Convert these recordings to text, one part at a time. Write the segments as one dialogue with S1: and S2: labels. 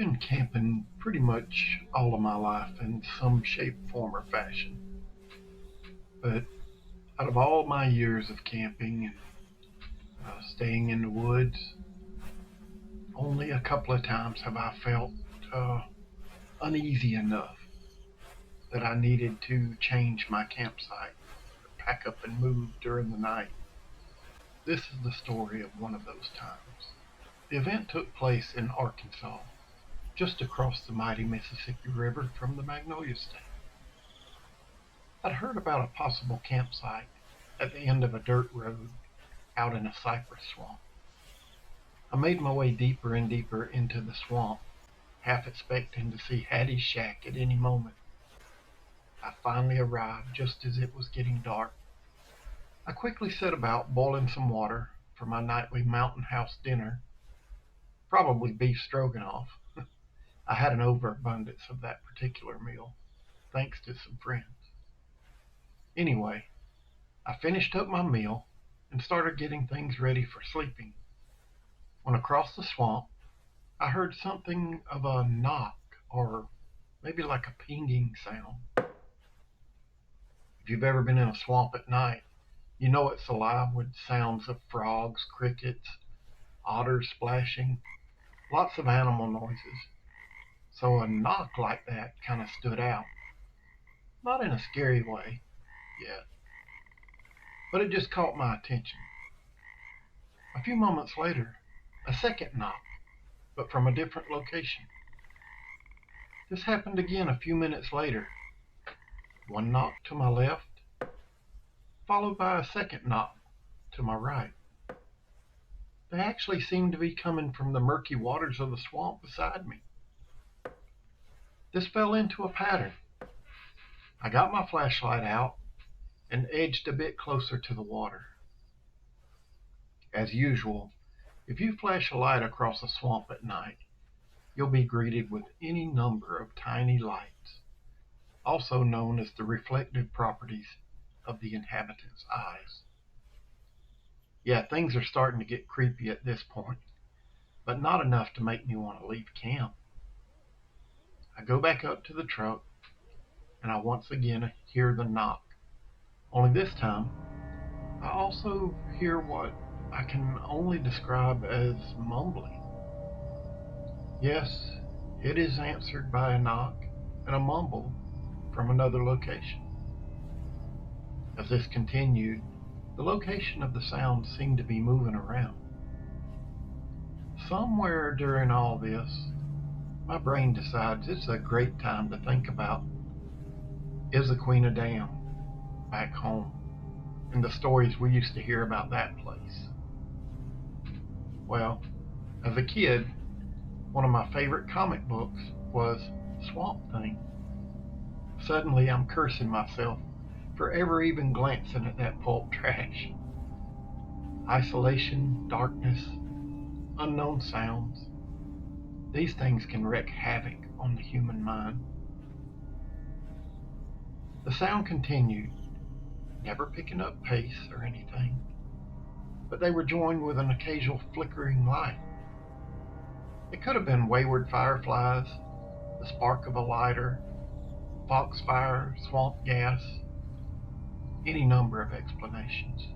S1: been camping pretty much all of my life in some shape, form, or fashion. But out of all my years of camping and staying in the woods, only a couple of times have I felt uh, uneasy enough that I needed to change my campsite, pack up and move during the night. This is the story of one of those times. The event took place in Arkansas, just across the mighty Mississippi River from the Magnolia State. I'd heard about a possible campsite at the end of a dirt road out in a cypress swamp. I made my way deeper and deeper into the swamp, half expecting to see Hattie's shack at any moment. I finally arrived just as it was getting dark. I quickly set about boiling some water for my nightly mountain house dinner, probably beef stroganoff. I had an overabundance of that particular meal, thanks to some friends. Anyway, I finished up my meal and started getting things ready for sleeping when across the swamp I heard something of a knock or maybe like a pinging sound. If you've ever been in a swamp at night, you know it's alive with sounds of frogs, crickets, otters splashing, lots of animal noises. So a knock like that kind of stood out. Not in a scary way yet, but it just caught my attention. A few moments later, a second knock, but from a different location. This happened again a few minutes later. One knock to my left, followed by a second knock to my right. They actually seemed to be coming from the murky waters of the swamp beside me. This fell into a pattern. I got my flashlight out and edged a bit closer to the water. As usual, if you flash a light across a swamp at night, you'll be greeted with any number of tiny lights, also known as the reflective properties of the inhabitants' eyes. Yeah, things are starting to get creepy at this point, but not enough to make me want to leave camp. I go back up to the truck and I once again hear the knock. Only this time, I also hear what I can only describe as mumbling. Yes, it is answered by a knock and a mumble from another location. As this continued, the location of the sound seemed to be moving around. Somewhere during all this, my brain decides it's a great time to think about is the Queen of Dam back home and the stories we used to hear about that place. Well, as a kid, one of my favorite comic books was Swamp Thing. Suddenly, I'm cursing myself for ever even glancing at that pulp trash. Isolation, darkness, unknown sounds, these things can wreak havoc on the human mind. The sound continued, never picking up pace or anything, but they were joined with an occasional flickering light. It could have been wayward fireflies, the spark of a lighter, foxfire, swamp gas, any number of explanations.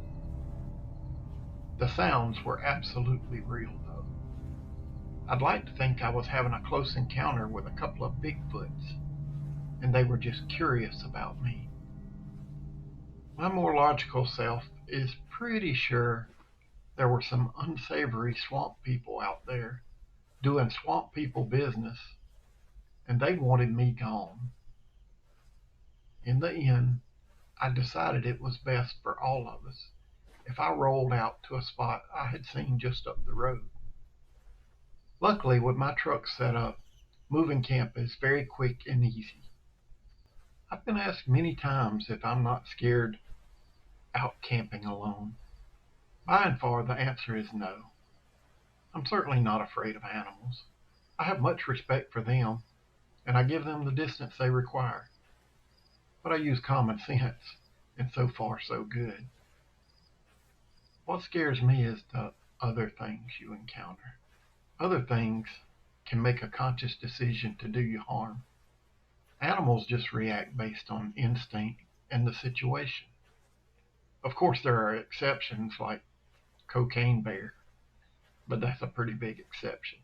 S1: The sounds were absolutely real, though. I'd like to think I was having a close encounter with a couple of Bigfoots, and they were just curious about me. My more logical self is pretty sure there were some unsavory swamp people out there doing swamp people business, and they wanted me gone. In the end, I decided it was best for all of us if I rolled out to a spot I had seen just up the road. Luckily, with my truck set up, moving camp is very quick and easy. I've been asked many times if I'm not scared out camping alone. By and far, the answer is no. I'm certainly not afraid of animals. I have much respect for them, and I give them the distance they require. But I use common sense, and so far so good. What scares me is the other things you encounter. Other things can make a conscious decision to do you harm. Animals just react based on instinct and the situation. Of course, there are exceptions like cocaine bear, but that's a pretty big exception.